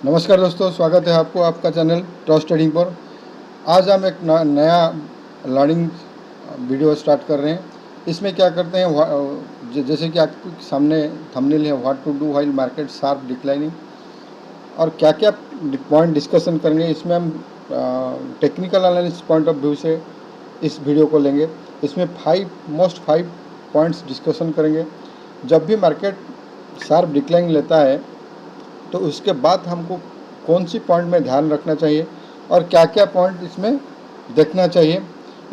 नमस्कार दोस्तों, स्वागत है आपको आपका चैनल ट्रस्ट ट्रेडिंग पर। आज हम एक नया लर्निंग वीडियो स्टार्ट कर रहे हैं। इसमें क्या करते हैं, जैसे कि आपके सामने थंबनेल है, what to do while market sharp declining, और क्या क्या पॉइंट डिस्कशन करेंगे। इसमें हम technical analysis point of view से इस वीडियो को लेंगे। इसमें फाइव पॉइंट्स डिस्कशन करेंगे। जब भी मार्केट शार्प डिक्लाइन लेता है तो उसके बाद हमको कौन सी पॉइंट में ध्यान रखना चाहिए और क्या क्या पॉइंट इसमें देखना चाहिए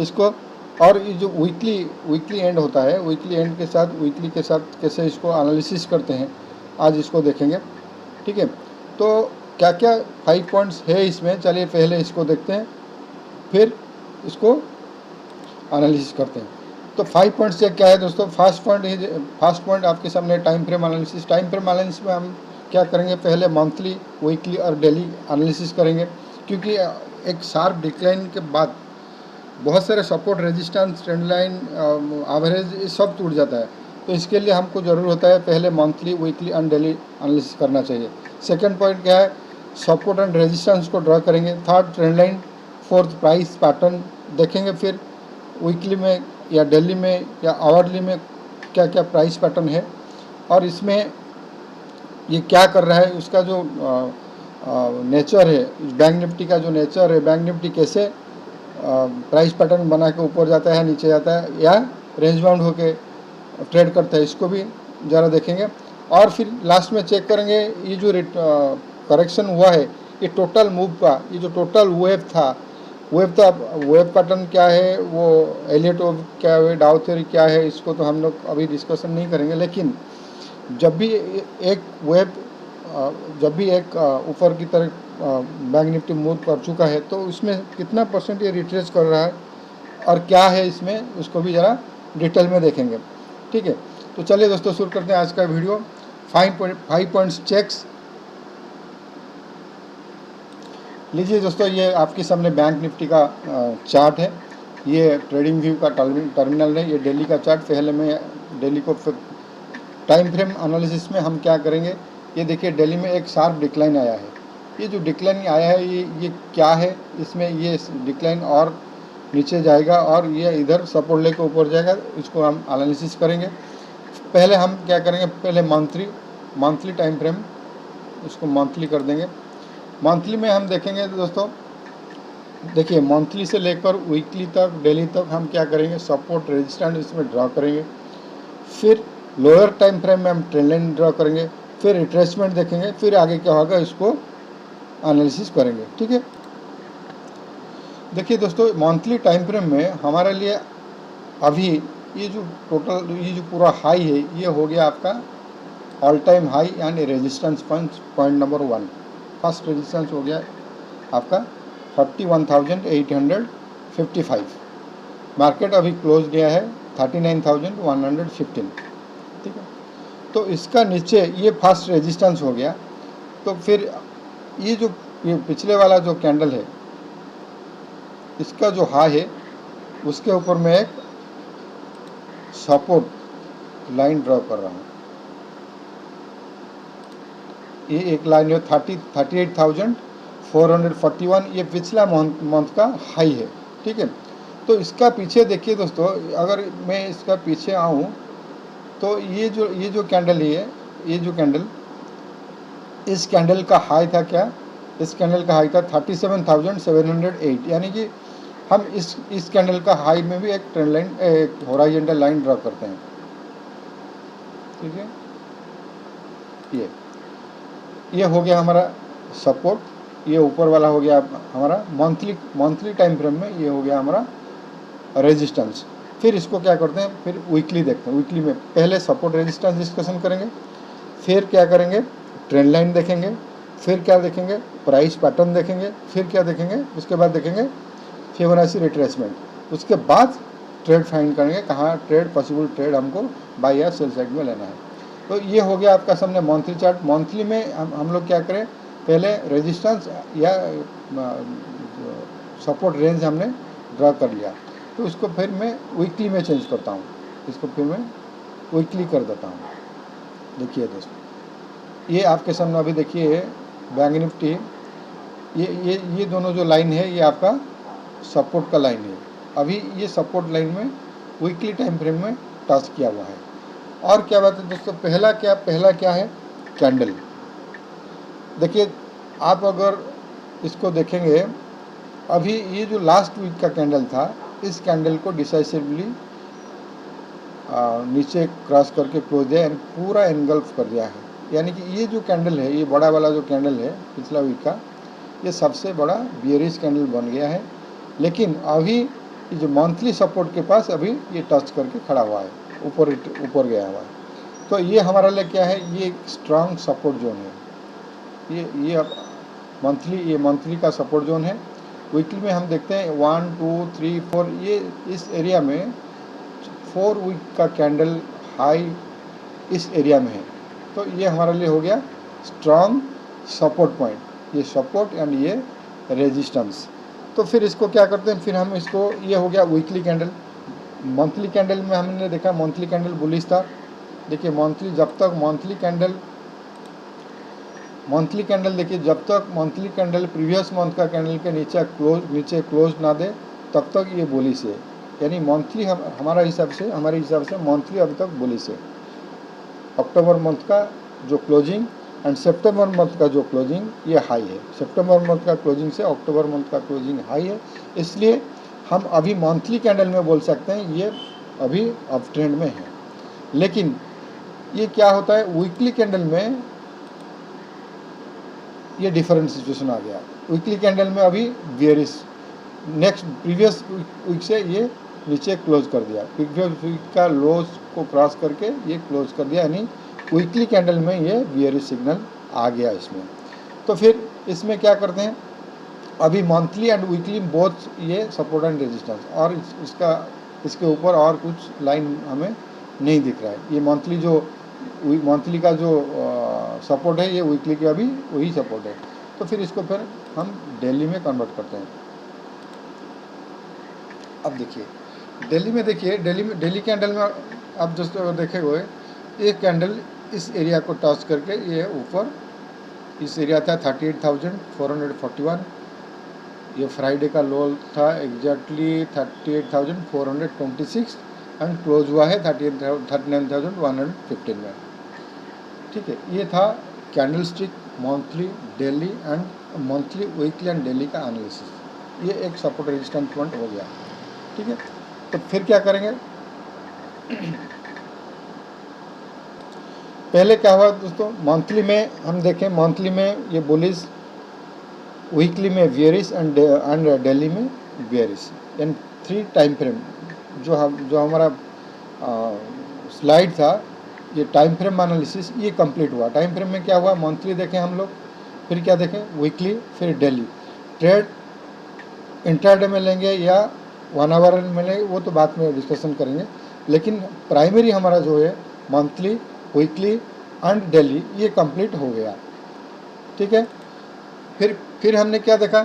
इसको। और ये जो वीकली एंड होता है, वीकली के साथ कैसे इसको एनालिसिस करते हैं, आज इसको देखेंगे। ठीक है, तो क्या क्या 5 पॉइंट्स है इसमें, चलिए पहले इसको देखते हैं, फिर इसको एनालिसिस करते हैं। तो 5 पॉइंट्स क्या है दोस्तों। फर्स्ट पॉइंट आपके सामने time frame analysis. Time frame analysis में हम क्या करेंगे, पहले मंथली, वीकली और डेली एनालिसिस करेंगे, क्योंकि एक शार्प डिक्लाइन के बाद बहुत सारे support, resistance, trend line, average, ये सब टूट जाता है। तो इसके लिए हमको ज़रूर होता है पहले monthly, weekly and daily analysis करना चाहिए। सेकंड पॉइंट क्या है, सपोर्ट एंड रेजिस्टेंस को ड्रॉ करेंगे। Third, trend line. Fourth, price pattern देखेंगे। फिर वीकली में या डेली में या आवरली में क्या क्या प्राइस पैटर्न है और इसमें ये क्या कर रहा है, उसका जो नेचर है, बैंक निफ्टी का जो नेचर है, बैंक निफ्टी कैसे प्राइस पैटर्न बना के ऊपर जाता है, नीचे जाता है, या रेंज बाउंड होके ट्रेड करता है, इसको भी ज़रा देखेंगे। और फिर लास्ट में चेक करेंगे ये जो करेक्शन हुआ है, ये टोटल मूव का, ये जो टोटल वेव पैटर्न क्या है, वो एलियट वेव क्या है, डाउ थ्योरी क्या है, इसको तो हम लोग अभी डिस्कशन नहीं करेंगे। लेकिन जब भी एक ऊपर की तरफ बैंक निफ्टी मूव कर चुका है, तो उसमें कितना परसेंट ये रिट्रेस कर रहा है और क्या है इसमें, उसको भी ज़रा डिटेल में देखेंगे। ठीक है, तो चलिए दोस्तों शुरू करते हैं आज का वीडियो। 5 points checks. लीजिए दोस्तों, ये आपके सामने बैंक निफ्टी का चार्ट है। ये ट्रेडिंग व्यू का टर्मिनल है। ये डेली का चार्ट। पहले मैं डेली को टाइम फ्रेम एनालिसिस में हम क्या करेंगे, ये देखिए डेली में एक शार्प डिक्लाइन आया है। ये जो डिक्लाइन आया है, ये क्या है, इसमें ये डिक्लाइन और नीचे जाएगा और ये इधर सपोर्ट लेके ऊपर जाएगा, इसको हम एनालिसिस करेंगे। पहले हम क्या करेंगे, पहले मंथली टाइम फ्रेम, इसको मंथली कर देंगे। मंथली में हम देखेंगे दोस्तों, देखिए मंथली से लेकर वीकली तक, डेली तक हम क्या करेंगे, सपोर्ट, रेजिस्टेंस इसमें ड्रॉ करेंगे। फिर लोअर टाइम फ्रेम में हम ट्रेंड लाइन ड्रॉ करेंगे। फिर रिट्रेसमेंट देखेंगे। फिर आगे क्या होगा, इसको एनालिसिस करेंगे। ठीक है, देखिए दोस्तों, मंथली टाइम फ्रेम में हमारे लिए अभी ये जो पूरा हाई है, ये हो गया आपका all time high and resistance point number 1। First resistance हो गया आपका 41,855। मार्केट अभी क्लोज गया है 39,115। ठीक है, तो इसका नीचे ये फर्स्ट रेजिस्टेंस हो गया। तो फिर ये पिछले वाला जो कैंडल है, इसका जो हाई है, उसके ऊपर मैं एक सपोर्ट लाइन ड्रॉ कर रहा हूँ। ये एक लाइन है 38,441। ये पिछला मंथ का हाई है। ठीक है, तो इसका पीछे देखिए दोस्तों, अगर मैं इसका पीछे आऊँ तो ये जो कैंडल है, इस कैंडल का हाई था क्या, इस कैंडल का हाई था 37,708। यानी कि हम इस कैंडल का हाई में भी एक ट्रेंड लाइन, एक हॉरिजॉन्टल लाइन ड्रॉ करते हैं। ठीक है, ये हो गया हमारा सपोर्ट। ये ऊपर वाला हो गया हमारा मंथली टाइम फ्रेम में, ये हो गया हमारा रेजिस्टेंस। फिर इसको क्या करते हैं, फिर वीकली देखते हैं। वीकली में पहले सपोर्ट रेजिस्टेंस डिस्कशन करेंगे, फिर क्या करेंगे, ट्रेंड लाइन देखेंगे, फिर क्या देखेंगे, प्राइस पैटर्न देखेंगे, फिर क्या देखेंगे, उसके बाद देखेंगे फिबोनाची रिट्रेसमेंट। उसके बाद ट्रेड फाइंड करेंगे, कहाँ पॉसिबल ट्रेड हमको बाई या सेल साइड में लेना है। तो ये हो गया आपका सामने मंथली चार्ट। मंथली में हम लोग क्या करें, पहले रेजिस्टेंस या सपोर्ट रेंज हमने ड्रा कर लिया, तो इसको फिर मैं वीकली में चेंज करता हूँ। इसको फिर मैं वीकली कर देता हूँ। देखिए दोस्तों, ये आपके सामने अभी देखिए बैंक निफ्टी, ये दोनों जो लाइन है ये आपका सपोर्ट का लाइन है। अभी ये सपोर्ट लाइन में वीकली टाइम फ्रेम में टच किया हुआ है। और क्या बात है दोस्तों, पहला क्या है, कैंडल। देखिए आप अगर इसको देखेंगे, अभी ये जो लास्ट वीक का कैंडल था, इस कैंडल को डिसाइसिवली नीचे क्रॉस करके क्लोज दिया, यानी पूरा एनगल्फ कर दिया है। यानी कि ये जो कैंडल है, ये बड़ा वाला जो कैंडल है पिछला वीक का, ये सबसे बड़ा बियरिश कैंडल बन गया है। लेकिन अभी ये जो मंथली सपोर्ट के पास अभी ये टच करके खड़ा हुआ है, ऊपर गया हुआ है। तो ये हमारे लिए क्या है, ये एक स्ट्रांग सपोर्ट जोन है। ये अब मंथली का सपोर्ट जोन है। वीकली में हम देखते हैं 1 2 3 4, ये इस एरिया में 4 वीक का कैंडल हाई इस एरिया में है। तो ये हमारे लिए हो गया स्ट्रांग सपोर्ट पॉइंट, ये सपोर्ट एंड ये रेजिस्टेंस। तो फिर इसको क्या करते हैं, फिर हम इसको, ये हो गया वीकली कैंडल। मंथली कैंडल में हमने देखा मंथली कैंडल बुलिश था। देखिए मंथली, जब तक मंथली कैंडल देखिए, जब तक मंथली कैंडल प्रीवियस मंथ का कैंडल के नीचे क्लोज ना दे, तब तक ये बुलिश है। यानी मंथली हमारे हिसाब से मंथली अभी तक बुलिश है। अक्टूबर मंथ का जो क्लोजिंग एंड सितंबर मंथ का जो क्लोजिंग, ये हाई है। सितंबर मंथ का क्लोजिंग से अक्टूबर मंथ का क्लोजिंग हाई है। इसलिए हम अभी मंथली कैंडल में बोल सकते हैं ये अभी अप ट्रेंड में है। लेकिन ये क्या होता है, वीकली कैंडल में ये डिफरेंट सिचुएशन आ गया। वीकली कैंडल में अभी बियरिश, प्रीवियस वीक से ये नीचे क्लोज कर दिया, प्रीवियस वीक का लोज को क्रॉस करके ये क्लोज कर दिया, यानी वीकली कैंडल में ये बियरिश सिग्नल आ गया इसमें। तो फिर इसमें क्या करते हैं, अभी मंथली एंड वीकली बोथ ये सपोर्ट एंड रेजिस्टेंस, और इसके ऊपर और कुछ लाइन हमें नहीं दिख रहा है। ये मंथली का जो सपोर्ट है, ये वीकली का भी वही सपोर्ट है। तो फिर इसको फिर हम डेली में कन्वर्ट करते हैं। अब देखिए डेली कैंडल में आप दोस्तों देखे हुए, एक कैंडल इस एरिया को टच करके ये ऊपर, इस एरिया था 38,441, ये फ्राइडे का लो था एग्जैक्टली 38,426 एंड क्लोज हुआ है 39,115 में। ठीक है, ये था candle stick monthly, daily and monthly, weekly and daily का एनालिसिस। ये एक सपोर्ट रेजिस्टेंस पॉइंट हो गया। ठीक है, तो फिर क्या करेंगे, पहले क्या हुआ दोस्तों, मंथली में हम देखें, मंथली में ये बुलिश, वीकली में बियरिश एंड डेली में बियरिश, यानी 3 टाइम फ्रेम जो हमारा स्लाइड था, ये टाइम फ्रेम एनालिसिस ये कंप्लीट हुआ। टाइम फ्रेम में क्या हुआ, मंथली देखें हम लोग, फिर क्या देखें, वीकली, फिर डेली। ट्रेड इंट्राडे में लेंगे या 1 आवर में लेंगे, वो तो बाद में डिस्कशन करेंगे। लेकिन प्राइमरी हमारा जो है मंथली, वीकली एंड डेली, ये कंप्लीट हो गया। ठीक है, फिर हमने क्या देखा,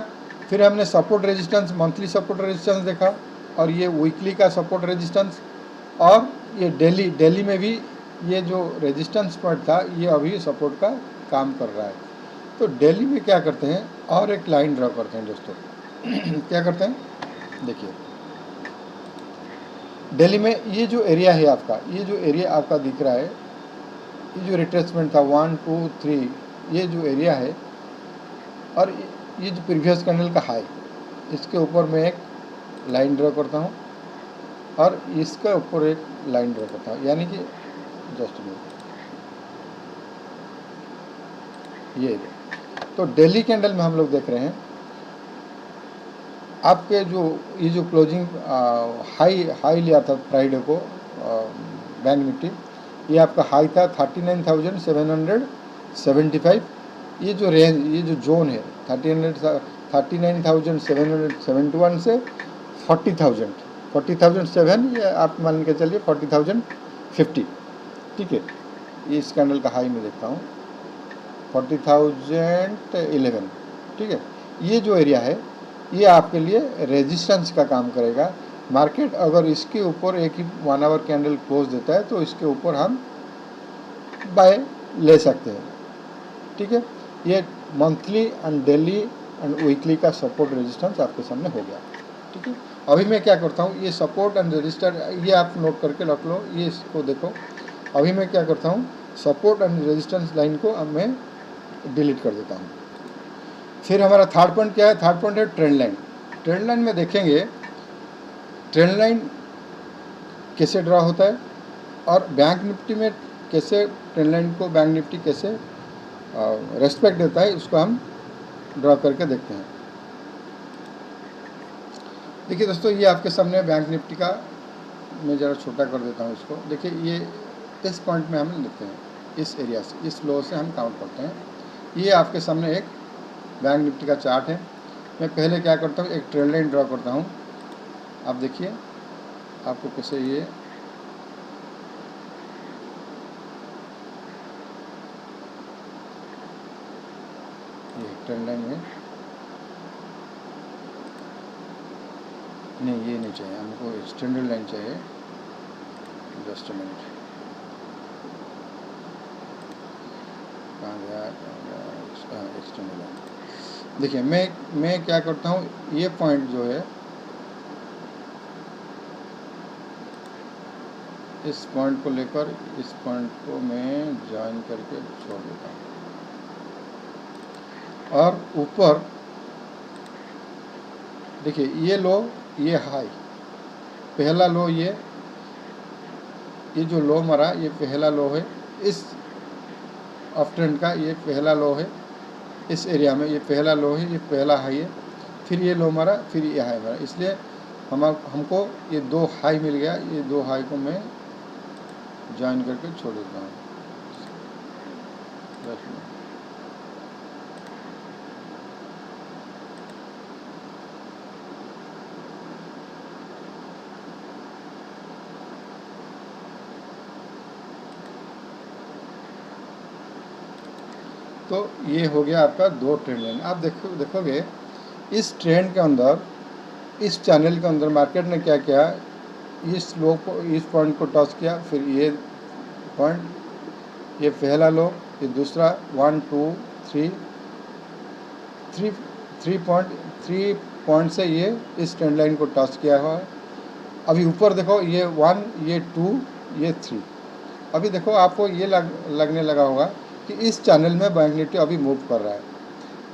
फिर हमने support resistance, monthly support resistance देखा, और ये वीकली का सपोर्ट रेजिस्टेंस, और ये डेली में भी ये जो रेजिस्टेंस पॉइंट था, ये अभी सपोर्ट का काम कर रहा है। तो डेली में क्या करते हैं, और एक लाइन ड्रॉ करते हैं दोस्तों। क्या करते हैं, देखिए दिल्ली में ये जो एरिया है आपका, ये जो एरिया आपका दिख रहा है, ये जो रिट्रेसमेंट था 1 2 3, ये जो एरिया है, और ये जो प्रीवियस कैंडल का हाई, इसके ऊपर मैं एक लाइन ड्रॉ करता हूँ, और इसके ऊपर एक लाइन ड्रॉ करता हूँ, यानी कि जस्ट ये एरिया। तो डेली कैंडल में हम लोग देख रहे हैं आपके जो ये जो क्लोजिंग हाई लिया था फ्राइडे को बैंक निफ्टी, ये आपका हाई था 39,775। ये जो रेंज, ये जो जोन है 39,771 से 40,007, ये आप मान के चलिए 40,050। ठीक है, ये इस कैंडल का हाई में देखता हूँ 40,011। ठीक है, ये जो एरिया है ये आपके लिए रेजिस्टेंस का काम करेगा। मार्केट अगर इसके ऊपर एक ही 1 आवर कैंडल क्लोज देता है, तो इसके ऊपर हम बाय ले सकते हैं। ठीक है, ये monthly and daily and weekly का सपोर्ट रेजिस्टेंस आपके सामने हो गया। ठीक है, अभी मैं क्या करता हूँ, ये सपोर्ट एंड रजिस्टर ये आप नोट करके रख लो, ये इसको देखो। अभी मैं क्या करता हूँ, सपोर्ट एंड रेजिस्टेंस लाइन को अब मैं डिलीट कर देता हूँ। फिर हमारा थर्ड पॉइंट क्या है, थर्ड पॉइंट है ट्रेंड लाइन। ट्रेंड लाइन में देखेंगे ट्रेंड लाइन कैसे ड्रा होता है और बैंक निफ्टी में कैसे ट्रेंड लाइन को बैंक निफ्टी कैसे रेस्पेक्ट देता है, उसको हम ड्रा करके देखते हैं। देखिए दोस्तों, ये आपके सामने बैंक निफ्टी का, मैं ज़रा छोटा कर देता हूँ इसको। देखिए ये इस पॉइंट में हम लेते हैं, इस एरिया से, इस लो से हम काउंट करते हैं। ये आपके सामने एक बैंक निफ्टी का चार्ट है। मैं पहले क्या करता हूँ, एक ट्रेंड लाइन ड्रा करता हूँ। आप देखिए आपको कैसे ये ट्रेंड लाइन है, नहीं ये नहीं चाहिए हमको, स्टैंडर्ड लाइन चाहिए। जस्ट अ मिनट, कहाँ गया स्टैंडर्ड लाइन। देखिए मैं क्या करता हूँ, ये पॉइंट जो है, इस पॉइंट को लेकर इस पॉइंट को मैं ज्वाइन करके छोड़ देता हूँ और ऊपर देखिए ये लो, ये हाई, पहला लो, ये जो लो मरा ये पहला लो है, इस अप ट्रेंड का ये पहला लो है, इस एरिया में ये पहला लो है, ये पहला हाई है, फिर ये लो मरा, फिर ये हाई मरा, इसलिए हमको ये दो हाई मिल गया। ये दो हाई को मैं ज्वाइन करके छोड़ देता हूँ। तो ये हो गया आपका दो ट्रेंड लाइन। आप देखोगे इस ट्रेंड के अंदर, इस चैनल के अंदर मार्केट ने क्या किया, इस लो को, इस पॉइंट को टच किया, फिर ये पॉइंट, ये पहला लो, ये दूसरा, 1 2 3 पॉइंट से ये इस ट्रेंड लाइन को टच किया हुआ है। अभी ऊपर देखो, ये 1, ये 2, ये 3। अभी देखो आपको ये लगने लगा होगा कि इस चैनल में बैंक निफ्टी अभी मूव कर रहा है।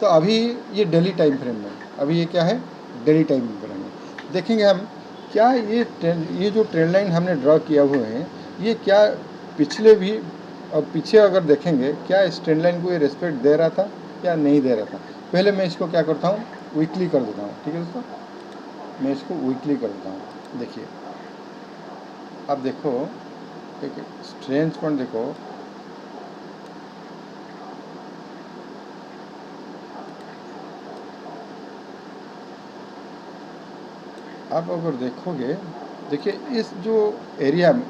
तो अभी ये डेली टाइम फ्रेम में, अभी ये क्या है, डेली टाइम फ्रेम में देखेंगे हम क्या ये जो ट्रेंड लाइन हमने ड्रॉ किया हुए हैं, ये क्या पिछले भी और पीछे अगर देखेंगे क्या इस ट्रेंड लाइन को ये रिस्पेक्ट दे रहा था या नहीं दे रहा था। पहले मैं इसको क्या करता हूँ, वीकली कर देता हूँ। ठीक है दोस्तों, मैं इसको वीकली कर देता हूँ। देखिए अब देखो एक स्ट्रेंज पॉइंट देखो, आप अगर देखोगे, देखिए इस जो एरिया में,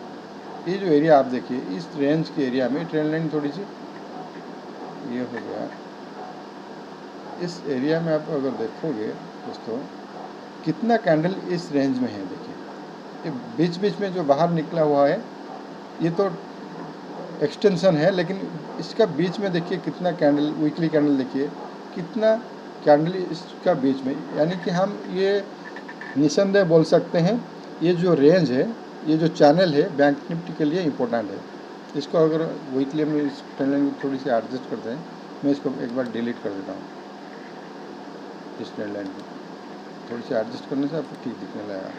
ये जो एरिया आप देखिए, इस रेंज के एरिया में ट्रेंड लाइन थोड़ी सी ये हो गया। इस एरिया में आप अगर देखोगे दोस्तों, कितना कैंडल इस रेंज में है। देखिए ये बीच बीच में जो बाहर निकला हुआ है, ये तो एक्सटेंशन है, लेकिन इसका बीच में देखिए कितना कैंडल, वीकली कैंडल देखिए कितना कैंडल इसका बीच में, यानी कि हम ये निसंदेह बोल सकते हैं ये जो रेंज है, ये जो चैनल है बैंक निफ्टी के लिए इम्पोर्टेंट है। इसको अगर वीकली में इस ट्रेंड लाइन को थोड़ी सी एडजस्ट करते हैं, मैं इसको एक बार डिलीट कर देता हूँ। इस ट्रेंड लाइन को थोड़ी सी एडजस्ट करने से आपको ठीक दिखने लगेगा।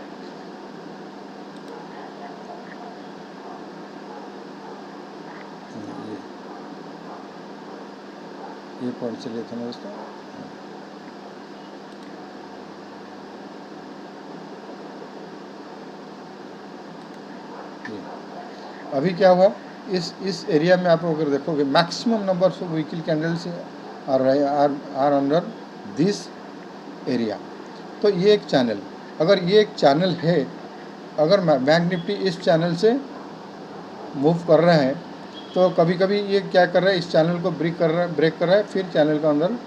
ये पॉइंट से लिए थे ना दोस्तों। अभी क्या हुआ, इस एरिया में आप अगर देखोगे maximum numbers of weekly candles are under this area. तो ये एक चैनल, अगर ये एक चैनल है, अगर बैंक निफ्टी इस चैनल से मूव कर रहे हैं, तो कभी कभी ये क्या कर रहा है, इस चैनल को ब्रेक कर रहा है, फिर चैनल के अंदर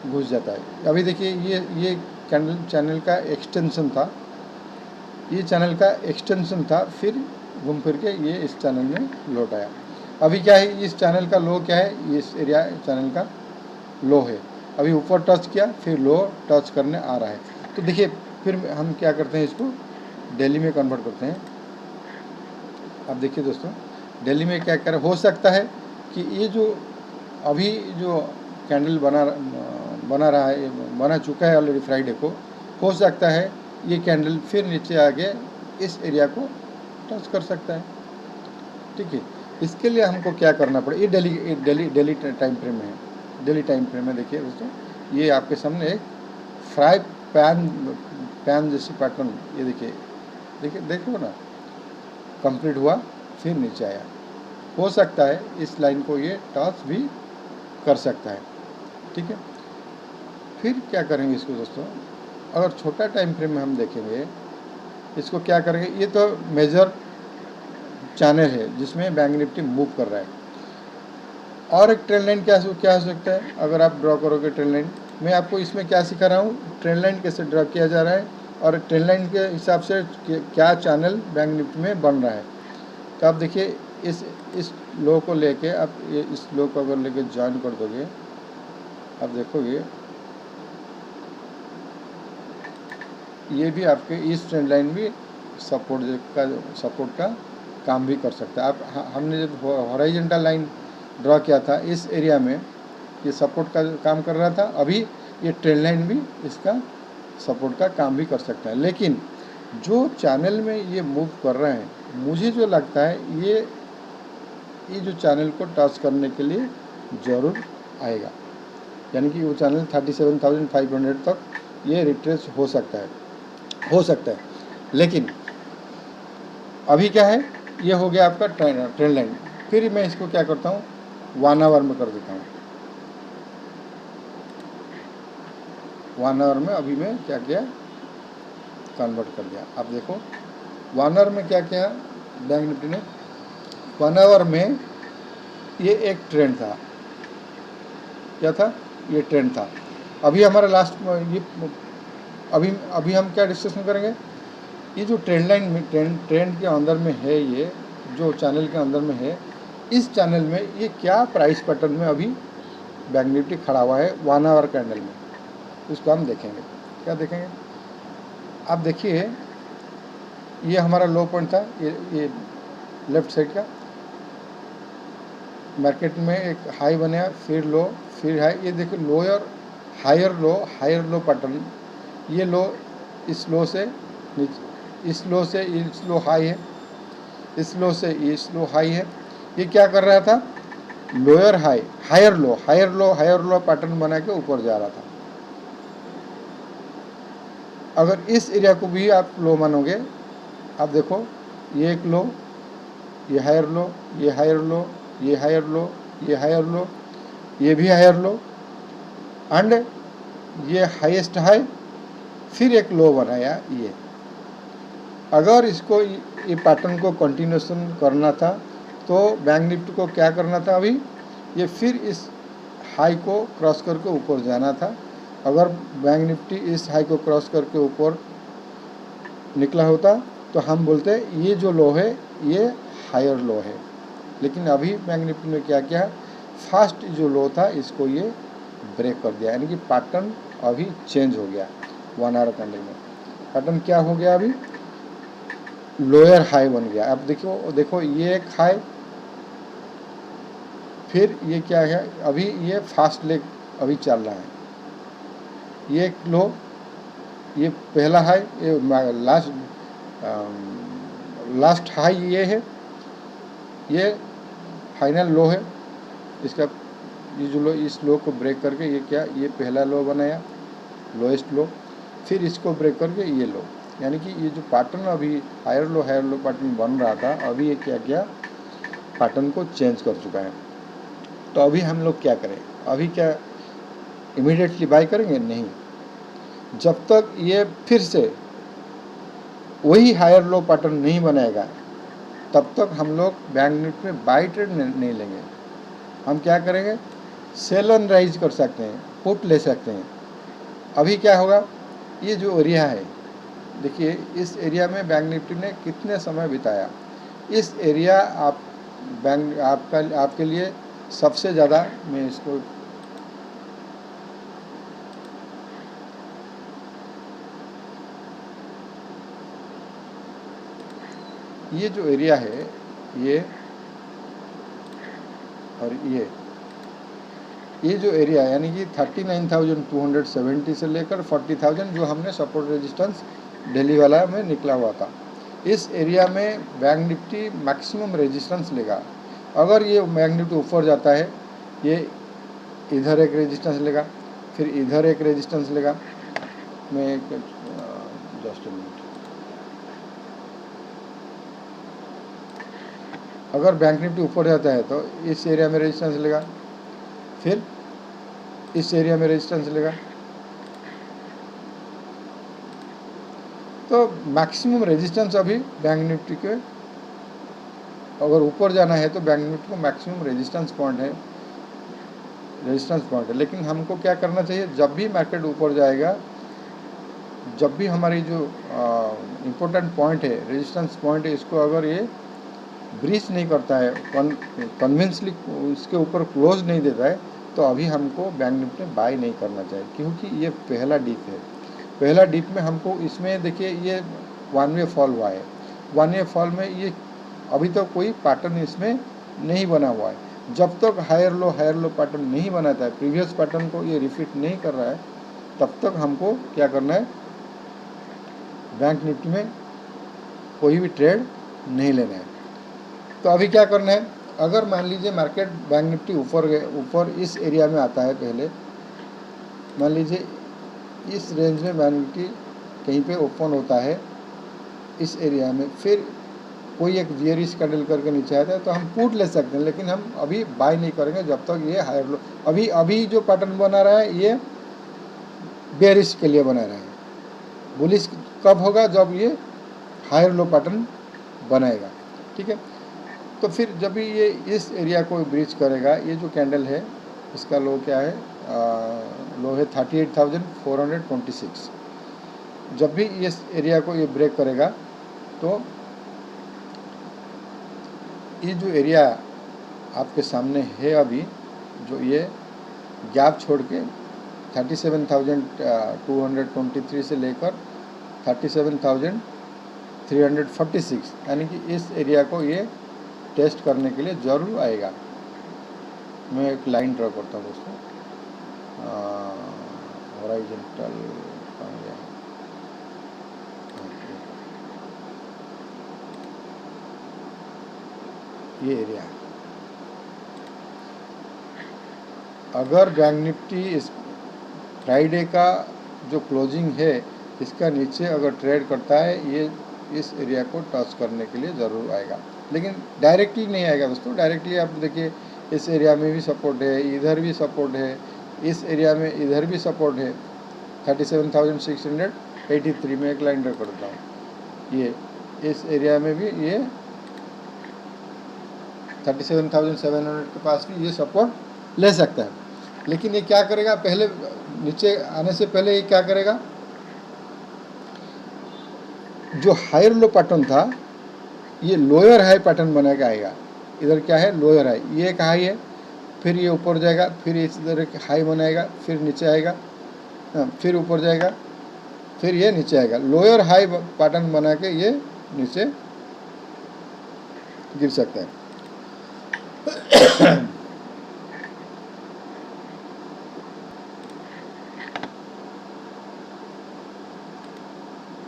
घुस जाता है। अभी देखिए ये कैंडल चैनल का एक्सटेंशन था, ये चैनल का एक्सटेंशन था, फिर घूम फिर के ये इस चैनल में लौट आया। अभी क्या है, इस चैनल का लो क्या है, इस एरिया चैनल का लो है, अभी ऊपर टच किया फिर लो टच करने आ रहा है। तो देखिए फिर हम क्या करते हैं, इसको डेली में कन्वर्ट करते हैं। अब देखिए दोस्तों, डेली में क्या करें, हो सकता है कि ये जो अभी जो कैंडल बना रहा है, बना चुका है ऑलरेडी फ्राइडे को, हो सकता है ये कैंडल फिर नीचे आके इस एरिया को टच कर सकता है। ठीक है, इसके लिए हमको क्या करना पड़े, ये डेली टाइम फ्रेम में है। डेली टाइम फ्रेम में देखिए दोस्तों, ये आपके सामने एक फ्राई पैन जैसी पैटर्न, ये देखिए देखिए देखो ना, कंप्लीट हुआ फिर नीचे आया। हो सकता है इस लाइन को ये टच भी कर सकता है। ठीक है, फिर क्या करेंगे इसको दोस्तों, अगर छोटा टाइम फ्रेम में हम देखेंगे इसको क्या करेंगे, ये तो मेजर चैनल है जिसमें बैंक निफ्टी मूव कर रहा है। और एक ट्रेंड लाइन क्या हो सकता है, अगर आप ड्रॉ करोगे ट्रेंड लाइन, मैं आपको इसमें क्या सिखा रहा हूँ, ट्रेंड लाइन कैसे ड्रॉ किया जा रहा है और ट्रेंड लाइन के हिसाब से क्या चैनल बैंक निफ्टी में बन रहा है। तो आप देखिए इस लो को लेके आप इस लो को अगर लेके ज्वाइन कर दोगे, आप देखोगे ये भी आपके इस ट्रेंड लाइन भी सपोर्ट का काम भी कर सकता है। आप हमने जब हॉरिजॉन्टल लाइन ड्रॉ किया था इस एरिया में, ये सपोर्ट का काम कर रहा था, अभी ये ट्रेंड लाइन भी इसका सपोर्ट का काम भी कर सकता है। लेकिन जो चैनल में ये मूव कर रहे हैं, मुझे जो लगता है ये जो चैनल को टच करने के लिए ज़रूर आएगा, यानी कि वो चैनल 37,500 तक ये रिट्रेस हो सकता है। लेकिन अभी क्या है, ये हो गया आपका ट्रेंड लाइन। फिर मैं इसको क्या करता हूँ, 1 आवर में कर देता हूँ। 1 आवर में अभी मैं क्या किया, कन्वर्ट कर दिया। आप देखो 1 आवर में क्या किया बैंक निफ्टी ने, 1 आवर में ये एक ट्रेंड था, क्या था, ये ट्रेंड था। अभी हमारा लास्ट ये अभी हम क्या डिस्कशन करेंगे, ये जो ट्रेंड लाइन में ट्रेंड के अंदर में है, ये जो चैनल के अंदर में है, इस चैनल में ये क्या प्राइस पैटर्न में अभी बैंक निफ्टी खड़ा हुआ है 1 आवर कैंडल में, उसको हम देखेंगे। क्या देखेंगे, आप देखिए ये हमारा लो पॉइंट था, ये लेफ्ट साइड का, मार्केट में एक हाई बनाया, फिर लो, फिर हाई, ये देखो लोअर हायर लो पैटर्न, ये लो इस लो से इस लो से इस लो हाई है, इस लो से इस लो हाई है। ये क्या कर रहा था, lower high higher low pattern बना के ऊपर जा रहा था। अगर इस एरिया को भी आप लो मानोगे, आप देखो ये एक लो, ये हायर लो, ये हायर लो, ये हायर लो, ये हायर लो, ये भी हायर लो, एंड ये हाईएस्ट हाई, फिर एक लो बनाया। ये अगर इसको ये पैटर्न को कंटिन्यूशन करना था तो बैंक निफ्टी को क्या करना था, अभी ये फिर इस हाई को क्रॉस करके ऊपर जाना था। अगर बैंक निफ्टी इस हाई को क्रॉस करके ऊपर निकला होता तो हम बोलते ये जो लो है ये हायर लो है। लेकिन अभी बैंक निफ्टी ने क्या किया, फास्ट जो लो था इसको ये ब्रेक कर दिया, यानी कि पैटर्न अभी चेंज हो गया। 1 आवर कैंडल में पैटर्न क्या हो गया, अभी लोअर हाई बन गया। अब देखो ये एक हाई, फिर ये क्या है, अभी ये फास्ट लेग अभी चल रहा है, ये एक लो, ये पहला हाई, ये लास्ट हाई ये है, ये फाइनल लो है इसका। ये जो लो, इस लो को ब्रेक करके ये क्या, ये पहला लो बनाया, लोएस्ट लो, फिर इसको ब्रेक करके ये लो, यानी कि ये जो पैटर्न अभी हायर लो पैटर्न बन रहा था, अभी ये क्या किया, पैटर्न को चेंज कर चुका है। तो अभी हम लोग क्या करें, अभी क्या इमीडिएटली बाय करेंगे, नहीं। जब तक ये फिर से वही हायर लो पैटर्न नहीं बनाएगा तब तक हम लोग बैंक निफ्टी में बाय ट्रेड नहीं लेंगे। हम क्या करेंगे, सेल एंड राइज कर सकते हैं, पुट ले सकते हैं। अभी क्या होगा, ये जो एरिया है, देखिए इस एरिया में बैंक निफ्टी ने कितने समय बिताया। इस एरिया आपके लिए सबसे ज़्यादा, मैं इसको ये जो एरिया है ये और ये जो एरिया यानी कि 39,270 से लेकर 40,000 जो हमने सपोर्ट रेजिस्टेंस दिल्ली वाला में निकला हुआ था, इस एरिया में बैंक निफ्टी मैक्सिमम रेजिस्टेंस लेगा। अगर ये बैंक निफ्टी ऊपर जाता है, ये इधर एक रेजिस्टेंस लेगा, फिर इधर एक रेजिस्टेंस लेगा। मैं जस्ट अ मिनट, अगर बैंक निफ्टी ऊपर जाता है तो इस एरिया में रेजिस्टेंस लेगा, फिर इस एरिया में रेजिस्टेंस लेगा। तो मैक्सिमम रेजिस्टेंस अभी बैंक निफ्टी के, अगर ऊपर जाना है तो बैंक निफ्टी को मैक्सिमम रेजिस्टेंस पॉइंट है, लेकिन हमको क्या करना चाहिए, जब भी मार्केट ऊपर जाएगा, जब भी हमारी जो इम्पोर्टेंट पॉइंट है, रेजिस्टेंस पॉइंट है, इसको अगर ये ब्रीच नहीं करता है, कन्विंसली इसके ऊपर क्लोज नहीं देता है, तो अभी हमको बैंक निफ्टी में बाय नहीं करना चाहिए, क्योंकि ये पहला डिप है। पहला डिप में हमको इसमें देखिए ये वन वे फॉल हुआ है। वन वे फॉल में ये अभी तक तो कोई पैटर्न इसमें नहीं बना हुआ है। जब तक हायर लो पैटर्न नहीं बनाता है, प्रीवियस पैटर्न को ये रिपीट नहीं कर रहा है, तब तक हमको क्या करना है, बैंक निफ्टी में कोई भी ट्रेड नहीं लेना है। तो अभी क्या करना है, अगर मान लीजिए मार्केट बैंक निफ्टी ऊपर इस एरिया में आता है, पहले मान लीजिए इस रेंज में बैंक निफ्टी कहीं पे ओपन होता है इस एरिया में, फिर कोई एक बियरिश कैंडल करके नीचे आता है, तो हम पुट ले सकते हैं, लेकिन हम अभी बाय नहीं करेंगे जब तक ये हायर लो। अभी जो पैटर्न बना रहा है ये बेयरिश के लिए बना रहा है। बुलिश कब होगा, जब ये हायर लो पैटर्न बनाएगा, ठीक है। तो फिर जब भी ये इस एरिया को ब्रीच करेगा, ये जो कैंडल है इसका लो क्या है, लो है 38,426। जब भी इस एरिया को ये ब्रेक करेगा, तो ये जो एरिया आपके सामने है अभी, जो ये गैप छोड़ के 37,223 से लेकर 37,346, यानी कि इस एरिया को ये टेस्ट करने के लिए ज़रूर आएगा। मैं एक लाइन ड्रॉ करता हूँ दोस्तों, हॉरिजॉन्टल, ये एरिया। अगर बैंक निफ्टी इस फ्राइडे का जो क्लोजिंग है इसका नीचे अगर ट्रेड करता है, ये इस एरिया को टच करने के लिए ज़रूर आएगा, लेकिन डायरेक्टली नहीं आएगा दोस्तों। डायरेक्टली आप देखिए इस एरिया में भी सपोर्ट है, इधर भी सपोर्ट है, इस एरिया में इधर भी सपोर्ट है। 37,683 में एक लाइन ड्रॉ करता हूँ, ये इस एरिया में भी ये 37,700 के पास भी ये सपोर्ट ले सकता है। लेकिन ये क्या करेगा, पहले नीचे आने से पहले ये क्या करेगा, जो हायर लो पैटर्न था ये लोअर हाई पैटर्न बना के आएगा। इधर क्या है, लोअर हाई, ये एक हाई है, फिर ये ऊपर जाएगा, फिर इधर एक हाई बनाएगा, फिर नीचे आएगा, फिर ऊपर जाएगा, फिर ये नीचे आएगा। लोअर हाई पैटर्न बना के ये नीचे गिर सकता है।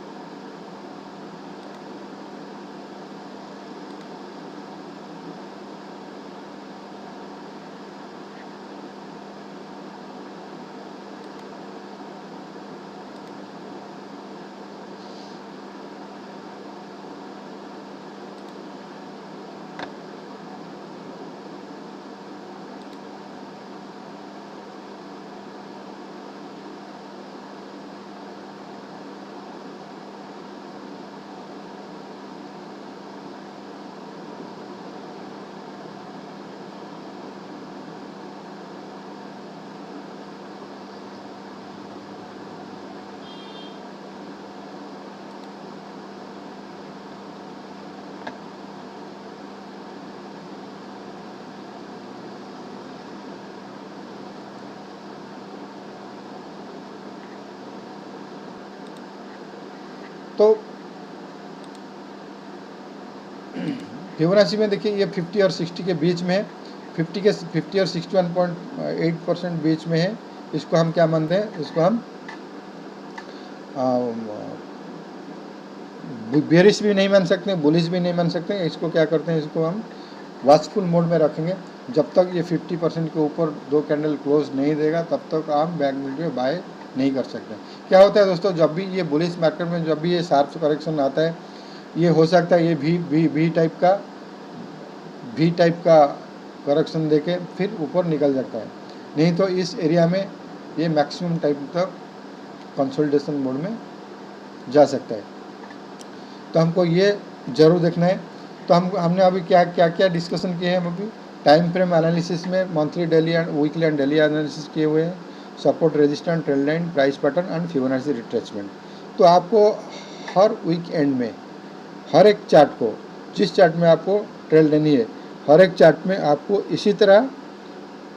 तो फिबोनाची में देखिए ये 50 और 60 के बीच में है, 50 और 61.8% बीच में है। इसको हम क्या मानते हैं, इसको हम बेरिश भी नहीं मान सकते, बुलिश भी नहीं मान सकते। इसको क्या करते हैं, इसको हम वॉचफुल मोड में रखेंगे। जब तक ये 50% के ऊपर 2 कैंडल क्लोज नहीं देगा तब तक आप बैंक निफ्टी में बाय नहीं कर सकते। क्या होता है दोस्तों, जब भी ये बुलिश मार्केट में जब भी ये शार्प करेक्शन आता है, ये हो सकता है ये भी टाइप का करेक्शन देके फिर ऊपर निकल जाता है, नहीं तो इस एरिया में ये मैक्सिमम टाइम तक कंसोलिडेशन मोड में जा सकता है। तो हमको ये ज़रूर देखना है। तो हमने अभी क्या डिस्कशन किए हैं। हम अभी टाइम फ्रेम एनालिसिस में monthly, daily and weekly and daily analysis किए हुए हैं, support, resistance, trend line, price pattern and Fibonacci retracement. तो आपको हर वीक एंड में हर एक चार्ट को, जिस चार्ट में आपको ट्रेड लेनी है, हर एक चार्ट में आपको इसी तरह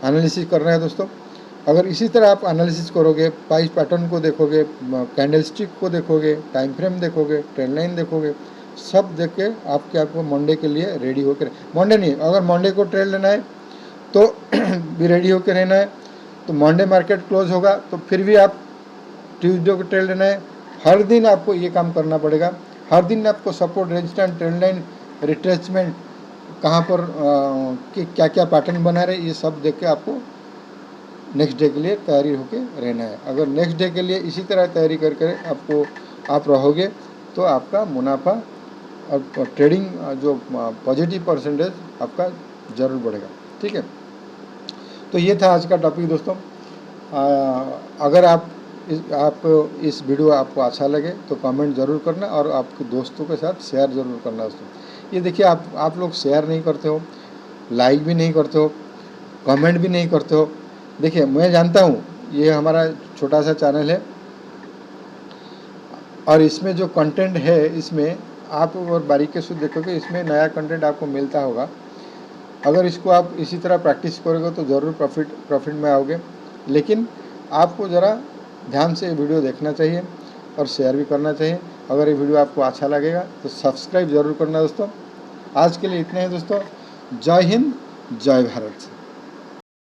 एनालिसिस करना है दोस्तों। अगर इसी तरह आप एनालिसिस करोगे, प्राइस पैटर्न को देखोगे, कैंडलस्टिक को देखोगे, टाइम फ्रेम देखोगे, ट्रेंड लाइन देखोगे, सब देख के आपको मंडे के लिए रेडी होकर, मंडे नहीं, अगर मंडे को ट्रेड लेना है तो भी रेडी होकर रहना है। तो मंडे मार्केट क्लोज होगा तो फिर भी आप ट्यूसडे को ट्रेड लेना है। हर दिन आपको ये काम करना पड़ेगा। हर दिन आपको support, resistance, trend line, retracement, कहाँ पर कि क्या क्या पैटर्न बना रहे, ये सब देख के आपको नेक्स्ट डे के लिए तैयारी होके रहना है। अगर नेक्स्ट डे के लिए इसी तरह तैयारी करके आप रहोगे तो आपका मुनाफा और ट्रेडिंग जो पॉजिटिव परसेंटेज आपका ज़रूर बढ़ेगा। ठीक है, तो ये था आज का टॉपिक दोस्तों। अगर आप इस वीडियो आपको अच्छा लगे तो कमेंट ज़रूर करना और आपके दोस्तों के साथ शेयर ज़रूर करना दोस्तों। ये देखिए, आप लोग शेयर नहीं करते हो, लाइक भी नहीं करते हो, कमेंट भी नहीं करते हो। देखिए, मैं जानता हूँ ये हमारा छोटा सा चैनल है और इसमें जो कंटेंट है, इसमें आप और बारीकी से देखोगे, इसमें नया कंटेंट आपको मिलता होगा। अगर इसको आप इसी तरह प्रैक्टिस करोगे तो ज़रूर प्रॉफिट में आओगे। लेकिन आपको ज़रा ध्यान से ये वीडियो देखना चाहिए और शेयर भी करना चाहिए। अगर ये वीडियो आपको अच्छा लगेगा तो सब्सक्राइब ज़रूर करना दोस्तों। आज के लिए इतना ही दोस्तों। जय हिंद, जय भारत।